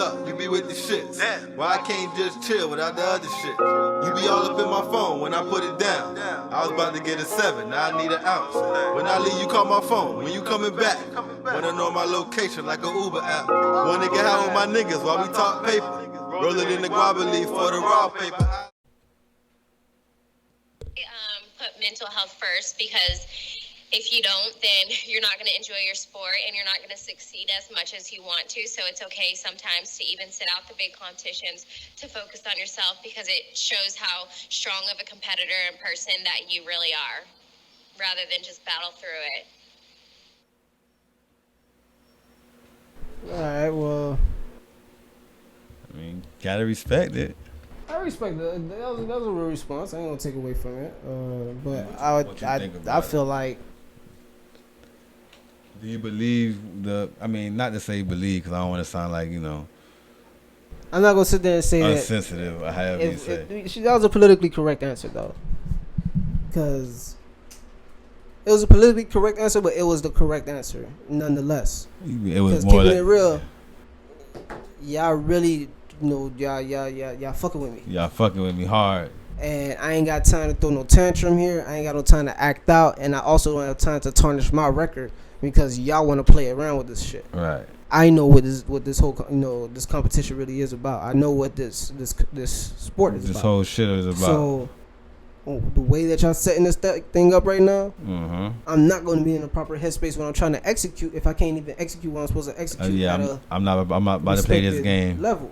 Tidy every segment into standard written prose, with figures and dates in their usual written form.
up, you be with the shits. Why I can't just chill without the other shit? You be all up in my phone when I put it down. I was about to get a 7, now I need an ounce. When I leave, you call my phone. When you coming back, wanna know my location like a Uber app. Wanna get high with my niggas while we talk paper. Roll it in the guava leaf for the raw paper. Put mental health first, because if you don't, then you're not going to enjoy your sport and you're not going to succeed as much as you want to. So it's okay sometimes to even sit out the big competitions to focus on yourself, because it shows how strong of a competitor and person that you really are, rather than just battle through it. All right, well, I mean, gotta respect it. I respect that. That was a real response. I ain't gonna take away from it. But I feel like. Do you believe I mean, not to say believe, because I don't want to sound like, you know, I'm not gonna sit there and say insensitive, or however you say. That was a politically correct answer, though, because it was a politically correct answer, but it was the correct answer nonetheless. It was more keeping it real. Y'all really. Y'all fucking with me. Y'all fucking with me hard. And I ain't got time to throw no tantrum here. I ain't got no time to act out. And I also don't have time to tarnish my record because y'all want to play around with this shit. Right. I know what this whole this competition really is about. I know what this sport is about. This whole shit is about. So the way that y'all setting this thing up right now, I'm not going to be in the proper headspace when I'm trying to execute if I can't even execute what I'm supposed to execute. I'm not about to play this game level.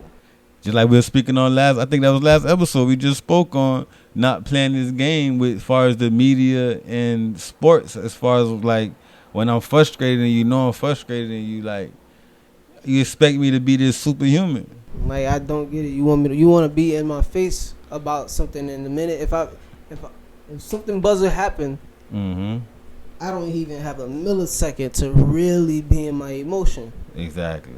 Just like we were speaking on I think that was last episode, we just spoke on not playing this game with as far as the media and sports, as far as like when I'm frustrated and you know I'm frustrated and you expect me to be this superhuman. Like, I don't get it. You want to be in my face about something in a minute. If something buzzer happen, I don't even have a millisecond to really be in my emotion. Exactly.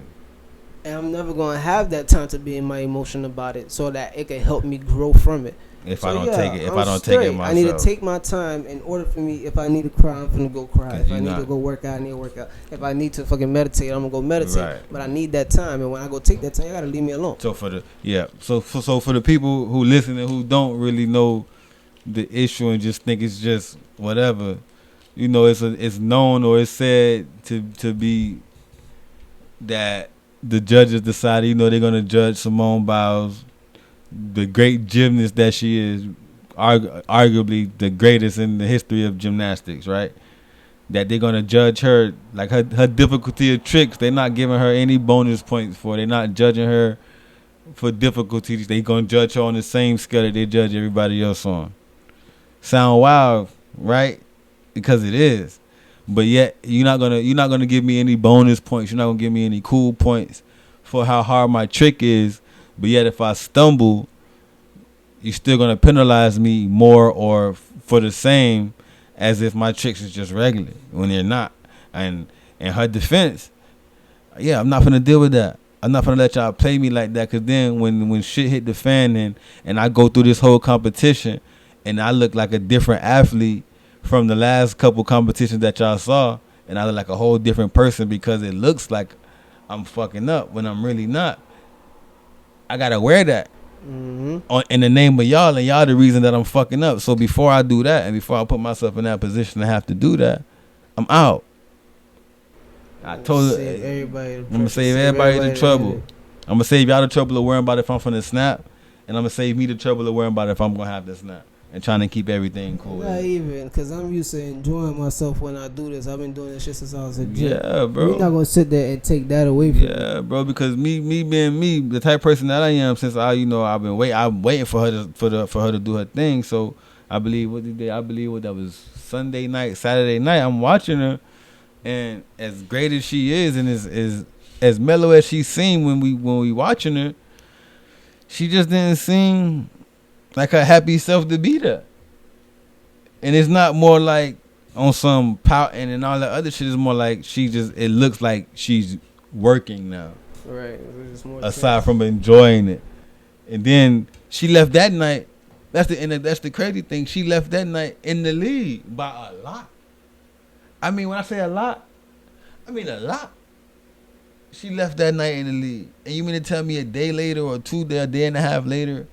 And I'm never going to have that time to be in my emotion about it so that it can help me grow from it. If I don't take it myself. I need to take my time in order for me. If I need to cry, I'm going to go cry. If I need to go work out, I need to work out. If I need to fucking meditate, I'm going to go meditate. Right. But I need that time. And when I go take that time, you got to leave me alone. So for the people who listen and who don't really know the issue and just think it's just whatever, you know, it's known or it's said to be that the judges decided, you know, they're going to judge Simone Biles, the great gymnast that she is, arguably the greatest in the history of gymnastics, right? That they're going to judge her, like her difficulty of tricks, they're not giving her any bonus points for. They're not judging her for difficulties. They're going to judge her on the same scale that they judge everybody else on. Sound wild, right? Because it is. But yet you're not gonna give me any bonus points. You're not gonna give me any cool points for how hard my trick is. But yet if I stumble, you're still gonna penalize me more or for the same as if my tricks is just regular when they're not. And in her defense, yeah, I'm not gonna deal with that. I'm not gonna let y'all play me like that. Cause then when shit hit the fan and I go through this whole competition and I look like a different athlete from the last couple competitions that y'all saw, and I look like a whole different person because it looks like I'm fucking up when I'm really not. I gotta wear that in the name of y'all, and y'all the reason that I'm fucking up. So before I do that, and before I put myself in that position to have to do that, I'm out. I told you, I'm gonna save everybody the trouble. I'm gonna save y'all the trouble of worrying about if I'm finna snap, and I'm gonna save me the trouble of worrying about if I'm gonna have to snap. And trying to keep everything cool. Not even, because I'm used to enjoying myself when I do this. I've been doing this shit since I was a kid. Yeah, bro. You're not going to sit there and take that away from me. Yeah, bro, because me being me, the type of person that I am, since I'm waiting for her to do her thing. So I believe that was Sunday night, Saturday night. I'm watching her, and as great as she is, and as mellow as she seemed when we watching her, she just didn't seem like her happy self to be there. And it's not more like on some pouting and all that other shit. It's more like it looks like she's working now. Right. Aside from enjoying it. And then she left that night. That's the crazy thing. She left that night in the lead by a lot. I mean, when I say a lot, I mean a lot. She left that night in the league. And you mean to tell me a day later or a day and a half later,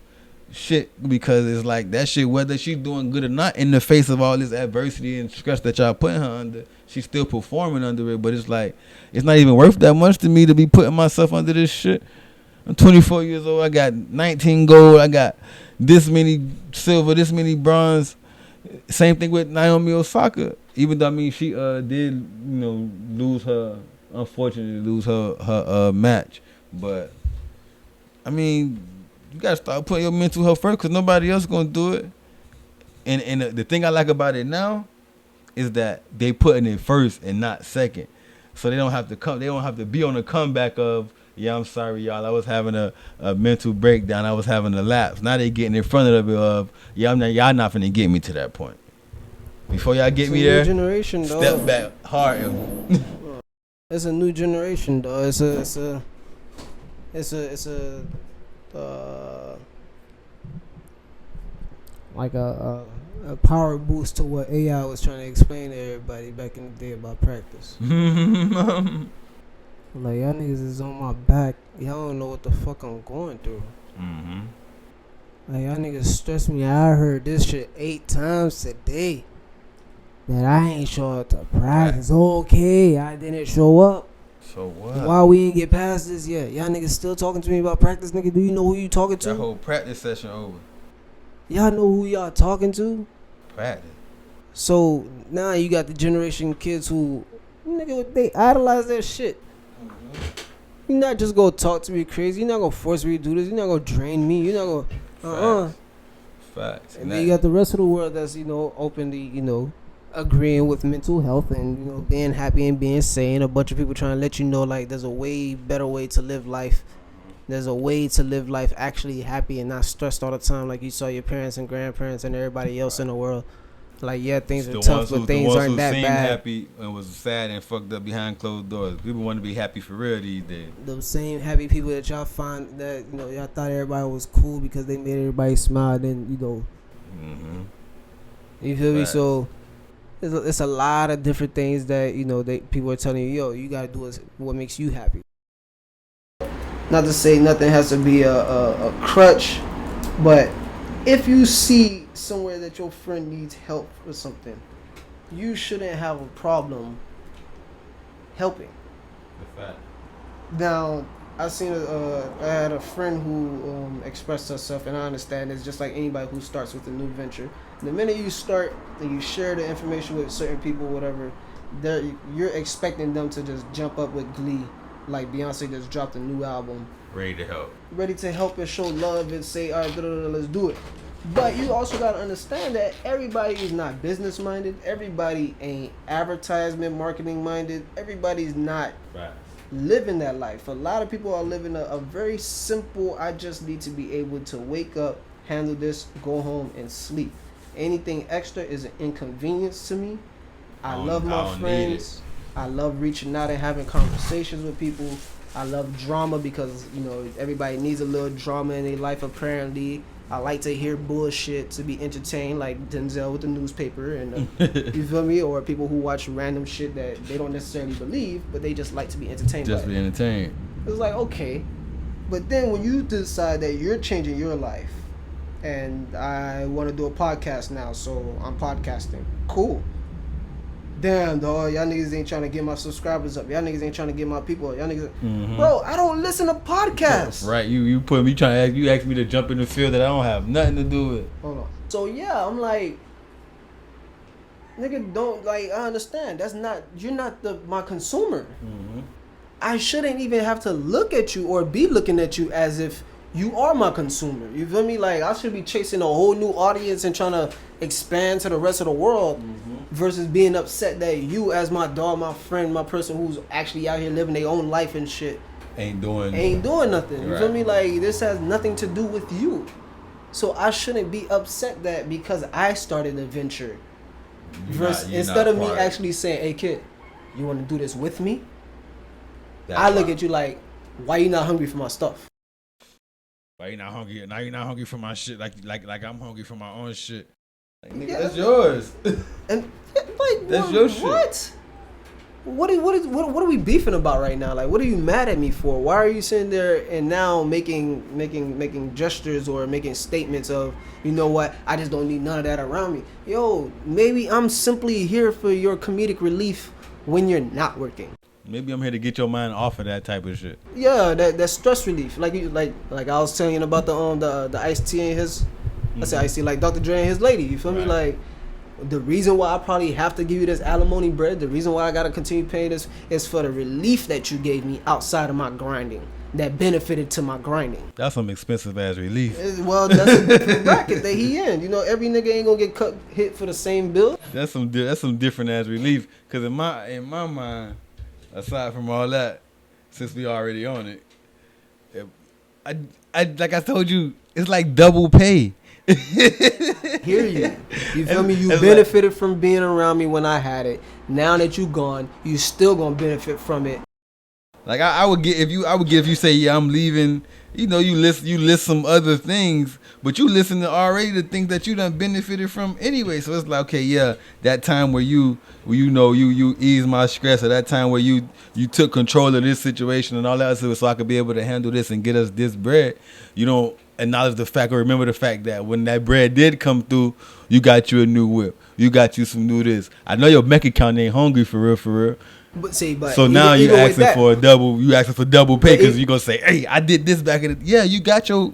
shit, because it's like that shit, whether she's doing good or not, in the face of all this adversity and stress that y'all putting her under, she's still performing under it. But it's like, it's not even worth that much to me to be putting myself under this shit. I'm 24 years old. I got 19 gold. I got this many silver, this many bronze. Same thing with Naomi Osaka. Even though, I mean, she did, unfortunately lose her match. But, I mean, you got to start putting your mental health first because nobody else going to do it. And the thing I like about it now is that they putting it first and not second. So they don't have to be on the comeback of, yeah, I'm sorry, y'all. I was having a mental breakdown. I was having a lapse. Now they getting in front of it of, yeah, y'all not finna get me to that point. Before y'all get me there, generation, dog. Step back hard. It's a new generation, dog. It's a like a power boost to what AI was trying to explain to everybody back in the day about practice. Like, y'all niggas is on my back. Y'all don't know what the fuck I'm going through. Mm-hmm. Like, y'all niggas stress me. I heard this shit 8 times today. That I ain't show up to practice. Okay, I didn't show up. So what? Why we ain't get past this yet? Y'all niggas still talking to me about practice, nigga? Do you know who you talking to? That whole practice session over. Y'all know who y'all talking to? Practice. So, now you got the generation kids who, nigga, they idolize that shit. You're not just gonna talk to me crazy. You're not gonna force me to do this. You're not gonna drain me. You're not gonna Facts. And then you got the rest of the world that's, openly, agreeing with mental health and, being happy and being sane. A bunch of people trying to let you know, like, there's a way better way to live life. There's a way to live life actually happy and not stressed all the time like you saw your parents and grandparents and everybody else in the world. Like, yeah, things are tough, but things aren't that bad. Happy and was sad and fucked up behind closed doors. People want to be happy for real these days. Those same happy people that y'all find that, y'all thought everybody was cool because they made everybody smile. Then, Mm-hmm. You feel me? So, it's a lot of different things that, people are telling you, yo, you got to do what makes you happy. Not to say nothing has to be a crutch, but if you see somewhere that your friend needs help with something, you shouldn't have a problem helping. The fact. Now, I had a friend who expressed herself, and I understand it's just like anybody who starts with a new venture. The minute you start and you share the information with certain people, whatever, you're expecting them to just jump up with glee, like Beyonce just dropped a new album. Ready to help and show love and say, all right, let's do it. But you also got to understand that everybody is not business minded. Everybody ain't advertisement marketing minded. Everybody's not living that life. A lot of people are living a very simple, I just need to be able to wake up, handle this, go home, and sleep. Anything extra is an inconvenience to me. I love my friends. I love reaching out and having conversations with people. I love drama because, everybody needs a little drama in their life apparently. I like to hear bullshit to be entertained, like Denzel with the newspaper, and you feel me? Or people who watch random shit that they don't necessarily believe, but they just like to be entertained. Just be entertained. It's like, okay. But then when you decide that you're changing your life, and I want to do a podcast now, so I'm podcasting. Cool. Damn, dog, y'all niggas ain't trying to get my subscribers up. Y'all niggas ain't trying to get my people up. Y'all niggas, Bro, I don't listen to podcasts. Right, you put me trying to you ask me to jump in the field that I don't have nothing to do with. Hold on. So yeah, I'm like, nigga, don't I understand. You're not my consumer. Mm-hmm. I shouldn't even have to look at you or be looking at you as if you are my consumer. You feel me? Like, I should be chasing a whole new audience and trying to expand to the rest of the world versus being upset that you, as my dog, my friend, my person who's actually out here living their own life and shit, ain't doing nothing. You feel me? Like, this has nothing to do with you. So I shouldn't be upset that because I started a venture. Instead of me actually saying, hey kid, you want to do this with me? I look at you like, why you not hungry for my stuff? Why you not hungry? Now you're not hungry for my shit like I'm hungry for my own shit. Like, nigga, that's yours. And like, that's your shit. What? What are we beefing about right now? Like, what are you mad at me for? Why are you sitting there and now making gestures or making statements of, you know what, I just don't need none of that around me. Yo, maybe I'm simply here for your comedic relief when you're not working. Maybe I'm here to get your mind off of that type of shit. Yeah, that stress relief. Like I was telling you about the iced tea and his, I said iced tea, like Dr.Dre and his lady. You feel me? Like, the reason why I probably have to give you this alimony bread, the reason why I gotta continue paying this is for the relief that you gave me outside of my grinding, that benefited to my grinding. That's some expensive ass relief. Well, that's a different bracket that he in. You know, every nigga ain't gonna get hit for the same bill. That's some different ass relief. Cause in my mind, aside from all that, since we already on it, I like I told you, it's like double pay. Hear you. You feel me? You benefited from being around me when I had it. Now that you gone, you still gonna benefit from it. Like I would get if you say, yeah, I'm leaving. You know, you list some other things, but you listen to already the things that you done benefited from anyway. So it's like, okay, yeah, that time where you ease my stress, or that time where you took control of this situation and all that, so I could be able to handle this and get us this bread. You don't acknowledge the fact or remember the fact that when that bread did come through, you got you a new whip, you got you some new this. I know your bank account ain't hungry for real. But see, but so now you asking for double pay because you gonna say, hey, I did this back in the, yeah, you got your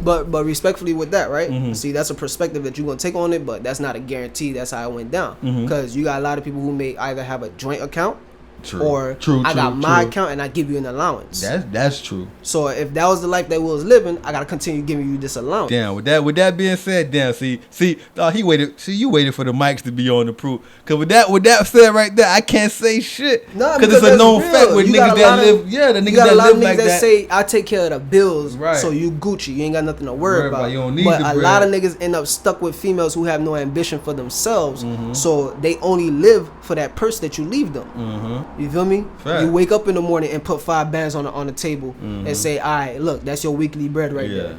but respectfully with that, right? Mm-hmm. See, that's a perspective that you're gonna take on it, but that's not a guarantee that's how it went down, because you got a lot of people who may either have a joint account. True. I got my account and I give you an allowance. That's true. So if that was the life that we was living, I gotta continue giving you this allowance. Damn. With that being said, damn. See, he waited. See, you waited for the mics to be on the proof. Cause with that said right there, I can't say shit. Nah, because it's a known fact with niggas that live. Yeah, the niggas that live like that. That say I take care of the bills, right? So you Gucci, you ain't got nothing to worry about. You don't need but the a bread. lot of niggas end up stuck with females who have no ambition for themselves, so they only live for that purse that you leave them. You feel me? Fact. You wake up in the morning and put 5 bands on the table and say, all right, look, that's your weekly bread right there.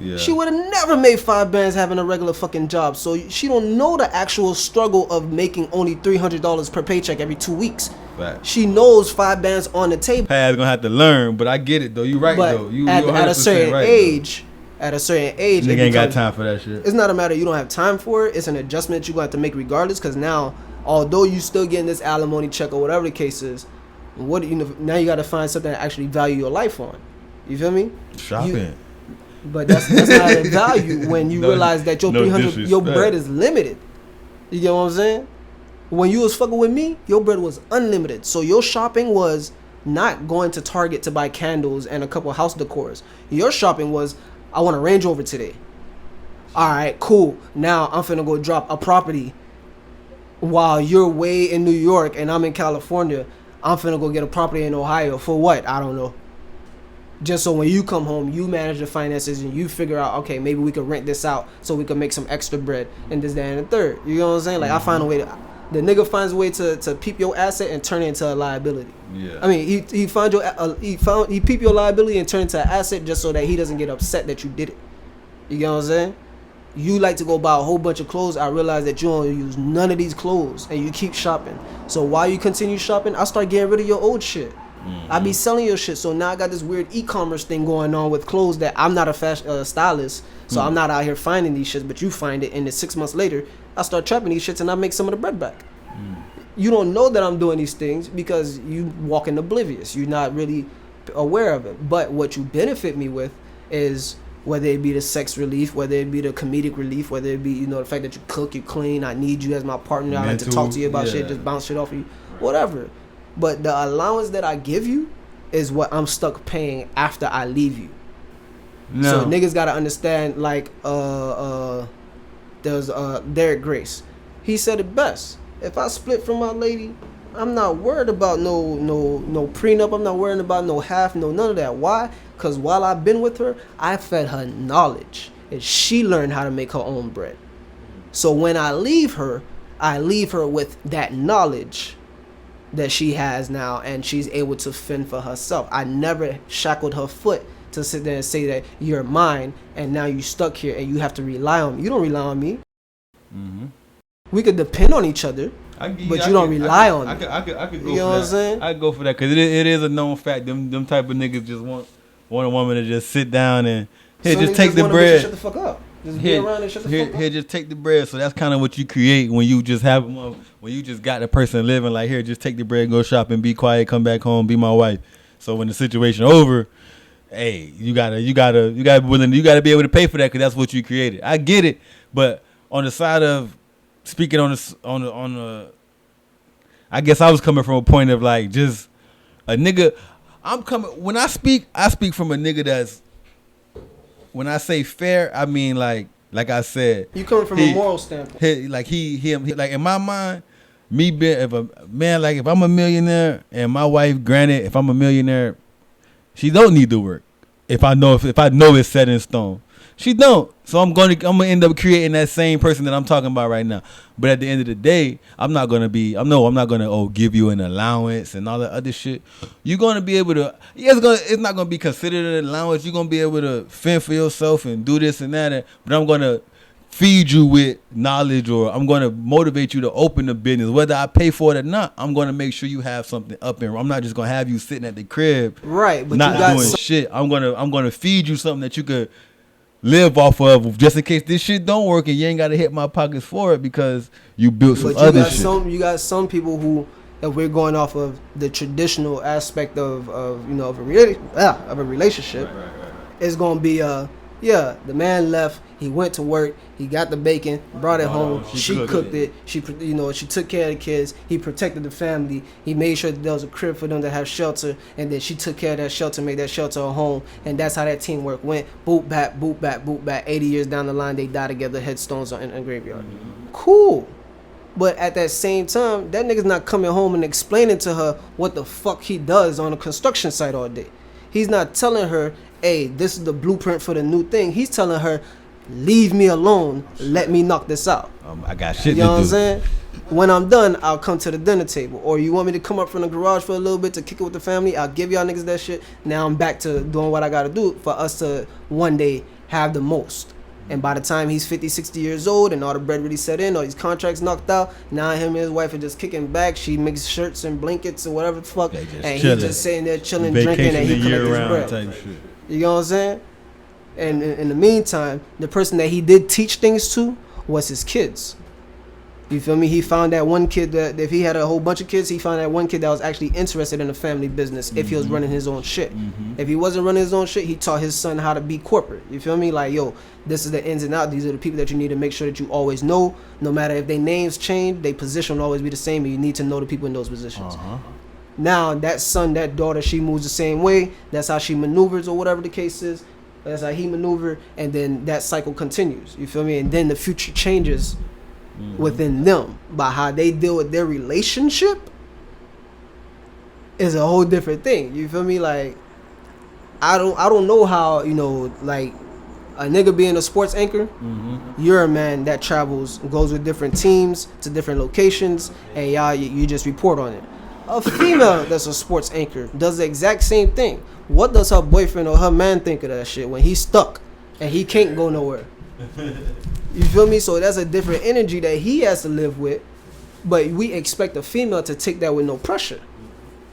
Yeah. She would have never made 5 bands having a regular fucking job, so she don't know the actual struggle of making only $300 per paycheck every 2 weeks. Fact. She knows 5 bands on the table. Pad's gonna have to learn, but I get it though. You right but though. You at a certain right, age. Though. At a certain age, nigga ain't got time for that shit. It's not a matter you don't have time for it. It's an adjustment you're gonna have to make regardless. Because now, although you still getting this alimony check or whatever the case is, now you got to find something that actually value your life on. You feel me? Shopping. But that's not a value when you realize that your 300 your bread is limited. You get what I'm saying? When you was fucking with me, your bread was unlimited. So your shopping was not going to Target to buy candles and a couple house decors. Your shopping was, I want a Range Rover today. All right, cool. Now I'm finna go drop a property while you're way in New York and I'm in California. I'm finna go get a property in Ohio. For what? I don't know. Just so when you come home, you manage the finances and you figure out, okay, maybe we could rent this out so we can make some extra bread and this, that, and the third. You know what I'm saying? Like, I find a way to... The nigga finds a way to peep your asset and turn it into a liability. Yeah. I mean, he peep your liability and turn it into an asset just so that he doesn't get upset that you did it. You get what I'm saying? You like to go buy a whole bunch of clothes. I realize that you don't use none of these clothes and you keep shopping. So while you continue shopping, I start getting rid of your old shit. I be selling your shit. So now I got this weird e-commerce thing going on with clothes that I'm not a fashion stylist. So I'm not out here finding these shits, but you find it, and then 6 months later, I start trapping these shits and I make some of the bread back. You don't know that I'm doing these things because you walking oblivious. You're not really aware of it. But what you benefit me with is, whether it be the sex relief, whether it be the comedic relief, whether it be, the fact that you cook, you clean, I need you as my partner, I like to talk to you about shit, just bounce shit off of you, whatever. But the allowance that I give you is what I'm stuck paying after I leave you. No. So niggas gotta understand, like, there's Derek Grace. He said it best. If I split from my lady, I'm not worried about no prenup. I'm not worried about no half, none of that. Why? Because while I've been with her, I fed her knowledge, and she learned how to make her own bread. So when I leave her with that knowledge that she has now, and she's able to fend for herself. I never shackled her foot to sit there and say that you're mine, and now you stuck here and you have to rely on me. You don't rely on me. We could depend on each other. but you don't rely on it. I could go you know for what that. I'm saying? I go for that because it is a known fact. Them type of niggas just want a woman to just sit down and just take the bread. Shut the fuck up. Just be around and shut the fuck up. Here, just take the bread. So that's kind of what you create when you just have when you just got the person living like here. Just take the bread, go shopping, be quiet, come back home, be my wife. So when the situation over, hey, you gotta be able to pay for that because that's what you created. I get it, but on the side of speaking on the, I guess I was coming from a point of like just a nigga. When I speak from a nigga that's. When I say fair, I mean like I said. You coming from a moral standpoint. Him, like in my mind, me being if I'm a millionaire and my wife, granted, if I'm a millionaire, she don't need to work. If I know it's set in stone. She don't. So I'm gonna end up creating that same person that I'm talking about right now. But at the end of the day, I'm not gonna give you an allowance and all that other shit. You're gonna be able to it's not gonna be considered an allowance. You're gonna be able to fend for yourself and do this and that, but I'm gonna feed you with knowledge or I'm gonna motivate you to open the business. Whether I pay for it or not, I'm gonna make sure you have something up and I'm not just gonna have you sitting at the crib right, but not doing shit. I'm gonna feed you something that you could live off of just in case this shit don't work and you ain't gotta hit my pockets for it because you built some other shit. You got some people who, if we're going off of the traditional aspect of a relationship, right. It's gonna be the man left, he went to work, he got the bacon, brought it home, she cooked it, she took care of the kids, he protected the family, he made sure that there was a crib for them to have shelter, and then she took care of that shelter, made that shelter a home, and that's how that teamwork went. Boop back, boop back, boop back. 80 years down the line, they die together, headstones in a graveyard. Cool. But at that same time, that nigga's not coming home and explaining to her what the fuck he does on a construction site all day. He's not telling her, hey, this is the blueprint for the new thing. He's telling her, leave me alone. Let me knock this out. I got shit to do. You know what I'm saying? When I'm done, I'll come to the dinner table. Or you want me to come up from the garage for a little bit to kick it with the family? I'll give y'all niggas that shit. Now I'm back to doing what I got to do for us to one day have the most. And by the time he's 50, 60 years old and all the bread really set in, all these contracts knocked out, now him and his wife are just kicking back. She makes shirts and blankets and whatever the fuck. And he's just sitting there chilling, drinking, and he collects his bread. Type shit. You know what I'm saying? And in the meantime, the person that he did teach things to was his kids. You feel me? He found that one kid that if he had a whole bunch of kids, he found that one kid that was actually interested in the family business if he was running his own shit. If he wasn't running his own shit, he taught his son how to be corporate. You feel me? Like, yo, this is the ins and outs. These are the people that you need to make sure that you always know. No matter if their names change, their position will always be the same, and you need to know the people in those positions. Now, that son, that daughter, she moves the same way. That's how she maneuvers or whatever the case is. That's how he maneuver, and then that cycle continues. You feel me? And then the future changes within them by how they deal with their relationship is a whole different thing. You feel me? Like, I don't know how, like a nigga being a sports anchor, you're a man that travels, goes with different teams to different locations, and y'all you just report on it. A female that's a sports anchor does the exact same thing. What does her boyfriend or her man think of that shit when he's stuck and he can't go nowhere? You feel me? So that's a different energy that he has to live with, but we expect a female to take that with no pressure.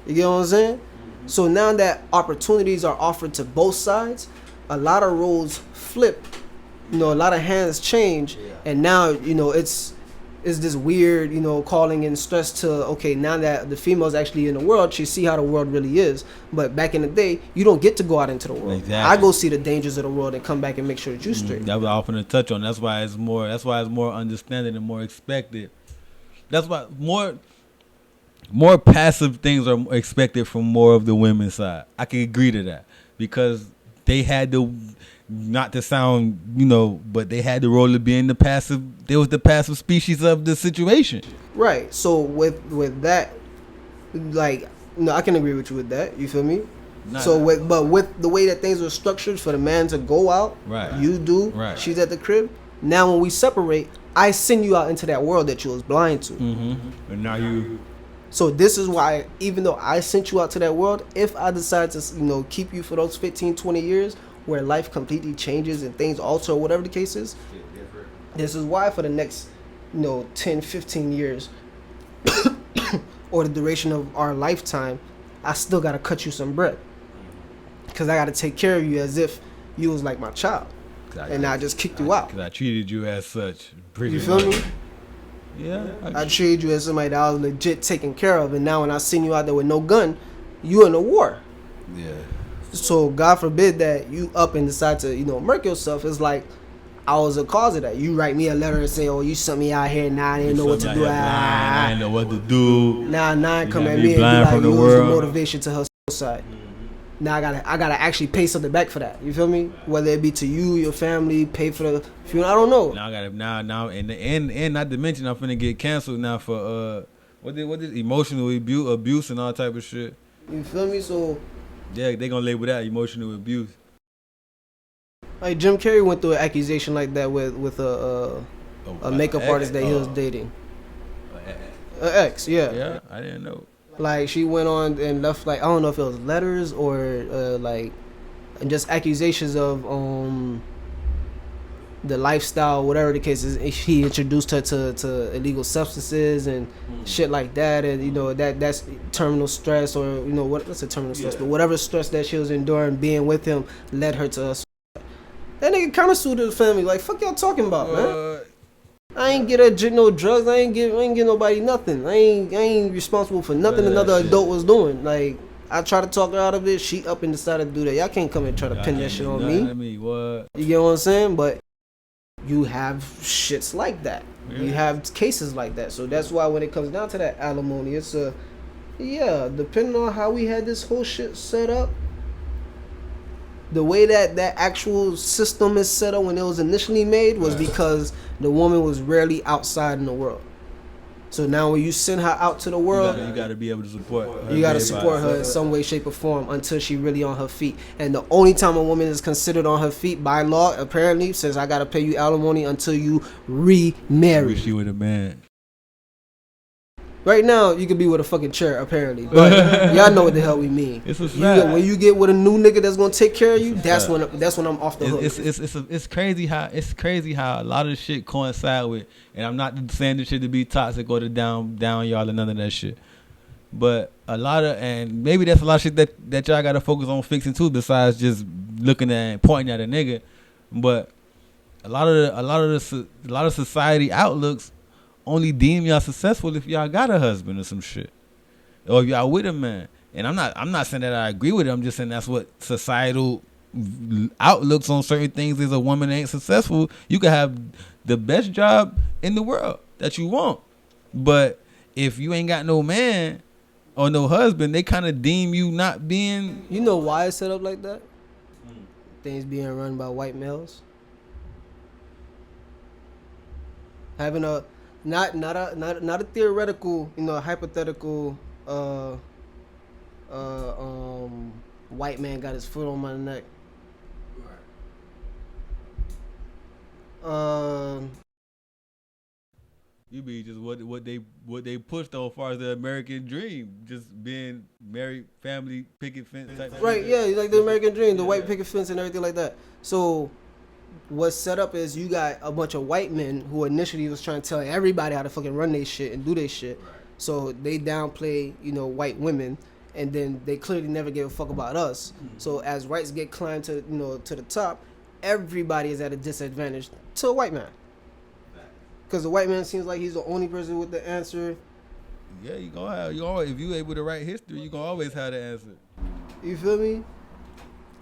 You get what I'm saying? So now that opportunities are offered to both sides, a lot of roles flip, a lot of hands change, and now it's this weird calling and stress to, okay, now that the female's actually in the world, she see how the world really is. But back in the day, you don't get to go out into the world. Exactly. I go see the dangers of the world and come back and make sure that you straight. That was often to touch on. That's why it's more understanding and more expected. That's why more passive things are expected from more of the women's side. I can agree to that because they had to, not to sound, but they had the role of being the passive. They was the passive species of the situation. Right. So with that, like, I can agree with you with that. You feel me? With the way that things were structured for the man to go out, right? You do. Right. She's at the crib. Now when we separate, I send you out into that world that you was blind to. And now you. So this is why, even though I sent you out to that world, if I decide to, keep you for those 15, 20 years where life completely changes and things alter, or whatever the case is, this is why for the next, 10, 15 years, or the duration of our lifetime, I still gotta cut you some bread. Because I gotta take care of you as if you was like my child. And I just kicked you out. Because I treated you as such. You feel me? Yeah. I treated you as somebody that I was legit taken care of. And now when I seen you out there with no gun, you in a war. Yeah. So God forbid that you up and decide to, murk yourself. It's like I was a cause of that. You write me a letter and say, oh, you sent me out here, now I didn't know what to do. I didn't know what to do. Now come at me and be like, you was a motivation to her suicide. Now I gotta actually pay something back for that. You feel me? Whether it be to you, your family, pay for the funeral. I don't know. Now I gotta now and not to mention I'm finna get canceled now for what is emotional abuse and all type of shit. You feel me? So yeah, they gonna label that emotional abuse. Like Jim Carrey went through an accusation like that with a makeup artist that he was dating. An ex, yeah. Yeah, I didn't know. Like she went on and left like I don't know if it was letters or like just accusations of the lifestyle, whatever the case is. He introduced her to illegal substances and shit like that, and that's terminal stress or what's a terminal stress, but whatever stress that she was enduring being with him led her to us. That nigga kind of sued the family. Like fuck y'all talking about, man. I ain't get her no drugs. I ain't get nobody nothing. I ain't responsible for nothing another adult was doing. Like I tried to talk her out of it. She up and decided to do that. Y'all can't come and try to pin that shit on me. What? You get what I'm saying? But you have shits like that. Yeah. You have cases like that. So that's why when it comes down to that alimony, it's depending on how we had this whole shit set up. The way that actual system is set up when it was initially made was because the woman was rarely outside in the world. So now when you send her out to the world, you gotta be able to support her. You gotta support her in some way, shape, or form until she really on her feet. And the only time a woman is considered on her feet by law, apparently, says I gotta pay you alimony until you remarry. Wish you with a man. Right now, you could be with a fucking chair, apparently. But y'all know what the hell we mean. It's a fact. When you get with a new nigga that's gonna take care of you, that's when I'm off the hook. It's crazy how a lot of shit coincide with, and I'm not saying this shit to be toxic or to down y'all or none of that shit. But a lot of, and maybe that's a lot of shit that y'all gotta focus on fixing too, besides just looking at and pointing at a nigga. But a lot of society outlooks only deem y'all successful if y'all got a husband or some shit, or if y'all with a man. And I'm not saying that I agree with it. I'm just saying that's what societal outlooks on certain things is. A woman ain't successful. You can have the best job in the world that you want, but if you ain't got no man or no husband, they kind of deem you not being. You know why it's set up like that? Things being run by white males. Having a not a theoretical, hypothetical white man got his foot on my neck. You be just what they pushed on as far as the American dream, just being married, family, picket fence type. Right, yeah, like the American dream, the white picket fence and everything like that. So what's set up is you got a bunch of white men who initially was trying to tell everybody how to fucking run their shit and do their shit. Right. So they downplay, white women, and then they clearly never gave a fuck about us. Mm-hmm. So as rights get climbed to the top, everybody is at a disadvantage to a white man. Because the white man seems like he's the only person with the answer. Yeah, if you able to write history, you gonna always have the answer. You feel me?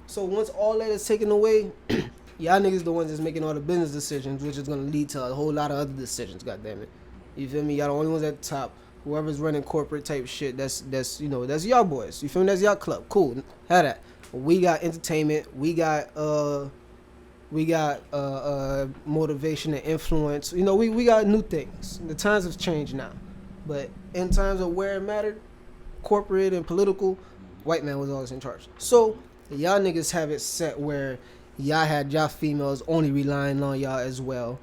So once all that is taken away, y'all niggas the ones that's making all the business decisions, which is gonna lead to a whole lot of other decisions. God damn it, you feel me? Y'all the only ones at the top. Whoever's running corporate type shit, that's y'all boys. You feel me? That's y'all club. Cool, have that. We got entertainment. We got motivation and influence. We got new things. The times have changed now, but in times of where it mattered, corporate and political, white man was always in charge. So y'all niggas have it set where y'all had y'all females only relying on y'all as well.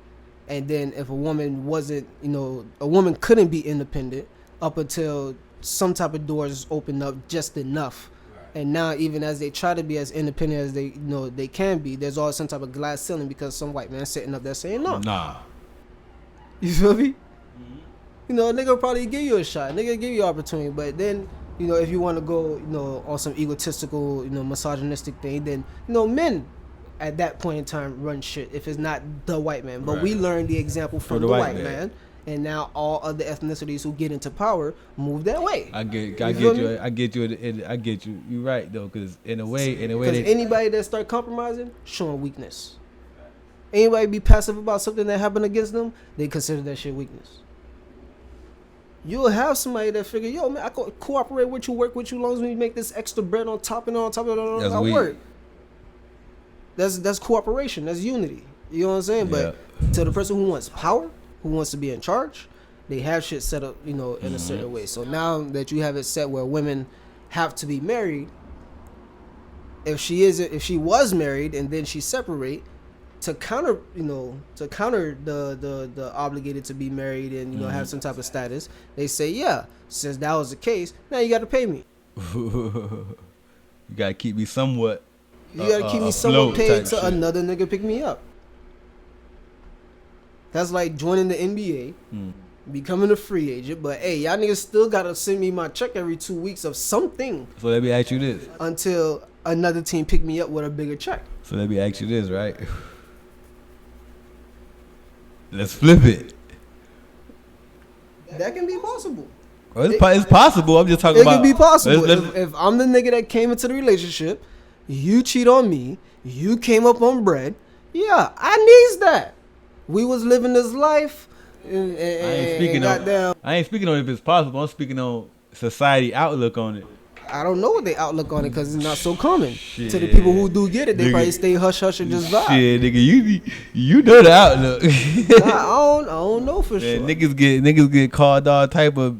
And then if a woman wasn't, a woman couldn't be independent up until some type of doors opened up just enough. Right. And now even as they try to be as independent as they can be, there's always some type of glass ceiling because some white man sitting up there saying no. Nah. You feel me? Mm-hmm. a nigga will probably give you a shot. A nigga will give you an opportunity. But then, if you want to go, on some egotistical, misogynistic thing, then, men at that point in time run shit if it's not the white man. But we learned the example from the white man. And now all other ethnicities who get into power move that way. I get you. You're right though, because in a way, anybody that start compromising, showing weakness. Anybody be passive about something that happened against them, they consider that shit weakness. You'll have somebody that figure, yo man, I can cooperate with you, work with you, as long as we make this extra bread on top of it, I work. That's cooperation. That's unity. You know what I'm saying? But to the person who wants power, who wants to be in charge, they have shit set up, in a certain way. So now that you have it set where women have to be married, if she was married and then she separate, to counter the obligated to be married and have some type of status, they say, since that was the case, now you got to pay me. You got to keep me somewhat. You got to keep me somewhat paid to another nigga pick me up. That's like joining the NBA, becoming a free agent, but hey, y'all niggas still gotta send me my check every 2 weeks of something. So let me ask you this. Until another team pick me up with a bigger check. So let me ask you this, right? Let's flip it. That can be possible. Well, it's possible. I'm just talking about. It can be possible. If I'm the nigga that came into the relationship, you cheat on me, you came up on bread, I needs that. We was living this life. I ain't speaking on if it's possible. I'm speaking on society outlook on it. I don't know what they outlook on it because it's not so common. Shit. To the people who do get it, they probably stay hush hush and just vibe. Shit, nigga, you know the outlook. I don't know for sure. Niggas get called all type of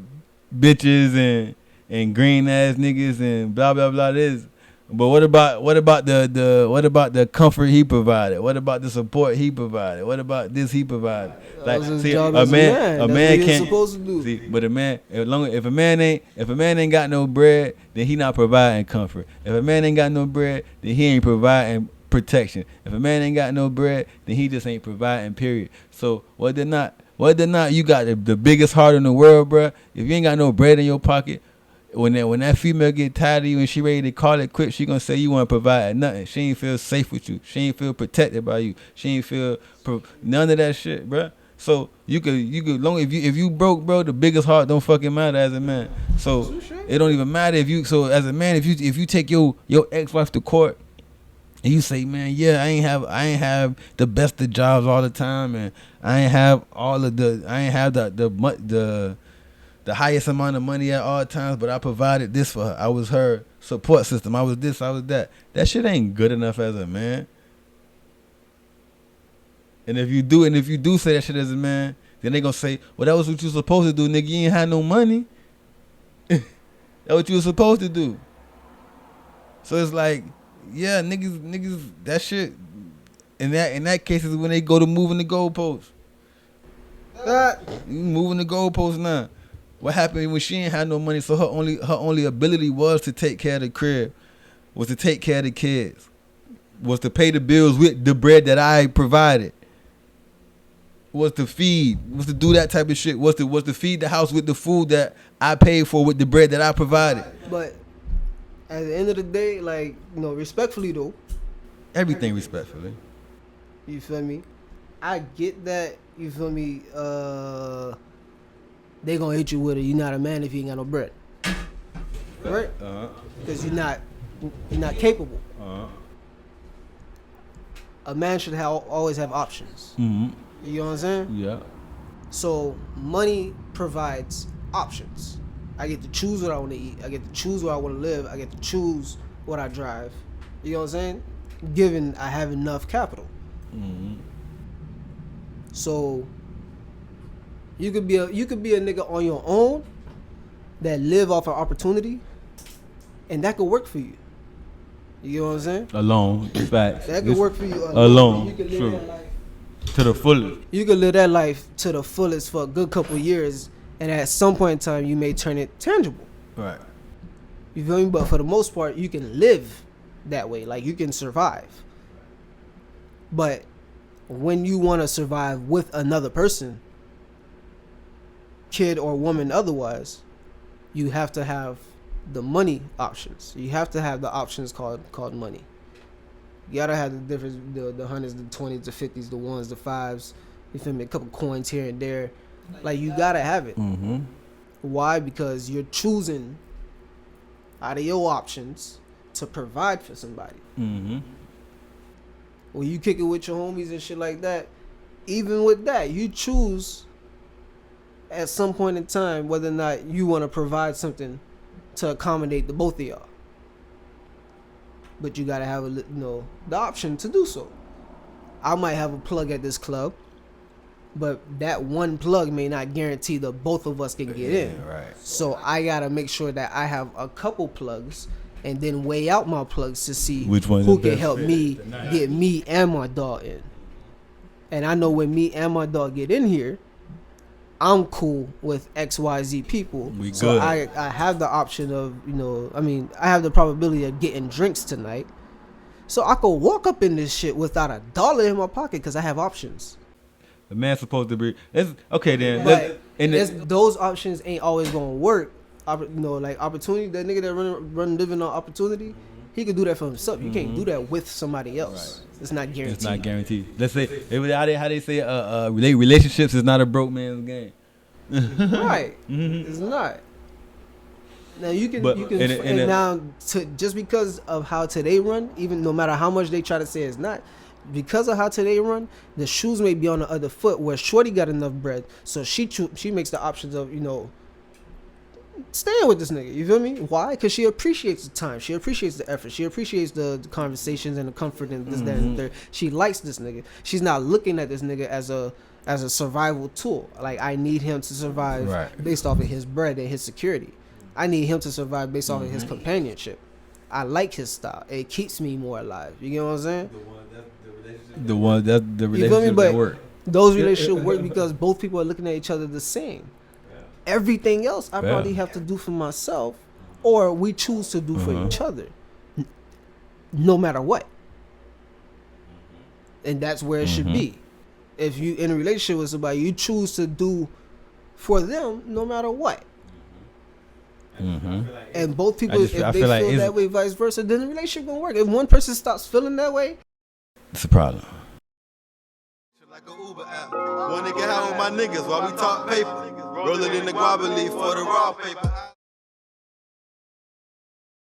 bitches and green ass niggas and blah blah blah this. But what about the comfort he provided? What about the support he provided? What about this he provided? Like, see, a man can't. Supposed to do. See, but a man, if a man ain't got no bread, then he not providing comfort. If a man ain't got no bread, then he ain't providing protection. If a man ain't got no bread, then he just ain't providing. Period. So whether or not you got the biggest heart in the world, bruh, if you ain't got no bread in your pocket. When that female get tired of you and she ready to call it quits, she gonna say you want to provide nothing. She ain't feel safe with you. She ain't feel protected by you. She ain't feel none of that shit, bruh. So you could long if you broke, bro, the biggest heart don't fucking matter as a man. So it don't even matter if you. So as a man, if you take your ex-wife to court and you say, man, I ain't have the best of jobs all the time, and I ain't have the highest amount of money at all times, but I provided this for her. I was her support system. I was this, I was that. That shit ain't good enough as a man. And if you do say that shit as a man, then they gonna say, well, that was what you was supposed to do, nigga. You ain't had no money. That's what you was supposed to do. So it's like, niggas, that shit. In that case is when they go to moving the goalposts. You moving the goalposts now. What happened when she ain't had no money? So her only ability was to take care of the crib, was to take care of the kids, was to pay the bills with the bread that I provided, was to feed, was to do that type of shit, was to feed the house with the food that I paid for with the bread that I provided. But at the end of the day, like, respectfully though, everything respectfully. You feel me? I get that. You feel me? They gonna hit you with it. You're not a man if you ain't got no bread, right? Because you're not capable. A man should always have options. Mm-hmm. You know what I'm saying? Yeah. So money provides options. I get to choose what I want to eat. I get to choose where I want to live. I get to choose what I drive. You know what I'm saying? Given I have enough capital. Mm-hmm. So you could be a nigga on your own that live off an opportunity, and that could work for you. You know what I'm saying? Alone, in fact. That could work for you alone. You could live that life to the fullest. You could live that life to the fullest for a good couple of years, and at some point in time, you may turn it tangible. Right. You feel me? But for the most part, you can live that way. Like, you can survive. But when you want to survive with another person, kid or woman otherwise, you have to have the money options. You have to have the options called money. You gotta have the difference, the hundreds, the 20s, the 50s, the ones, the fives. You feel me? A couple coins here and there. Like, you gotta have it. Mm-hmm. Why? Because you're choosing out of your options to provide for somebody. Mm-hmm. When you kick it with your homies and shit like that, even with that, you choose at some point in time whether or not you want to provide something to accommodate the both of y'all. But you gotta have the option to do so. I might have a plug at this club, but that one plug may not guarantee that both of us can get in. Right. So I gotta make sure that I have a couple plugs and then weigh out my plugs to see which one who can help me get me and my dog in. And I know when me and my dog get in here, I'm cool with XYZ people. So I have the option of, I have the probability of getting drinks tonight. So I could walk up in this shit without $1 in my pocket because I have options. The man's supposed to be. Okay, then. But those options ain't always going to work. Like opportunity, that nigga that run living on opportunity, he could do that for himself. You can't do that with somebody else. Right. It's not guaranteed. It's not guaranteed. Let's say how they say relationships is not a broke man's game. Right. It's not. Now just because of how today run, even no matter how much they try to say it's not, because of how today run, the shoes may be on the other foot where Shorty got enough bread, so she makes the options of staying with this nigga. You feel me? Why? Because she appreciates the time. She appreciates the effort. She appreciates the conversations and the comfort and this, that, and the third. She likes this nigga. She's not looking at this nigga as a survival tool. Like, I need him to survive based off of his bread and his security. I need him to survive based off of his companionship. I like his style. It keeps me more alive. You get what I'm saying? The relationship that work. Those relationships work because both people are looking at each other the same. Everything else I probably have to do for myself, or we choose to do for each other, no matter what. And that's where it should be. If you in a relationship with somebody, you choose to do for them no matter what. And both people, if they feel that way, vice versa, then the relationship gonna work. If one person stops feeling that way, it's a problem. Like a Uber app. One nigga out with my niggas while we talk paper. Roll it in the guava leaf for the raw paper.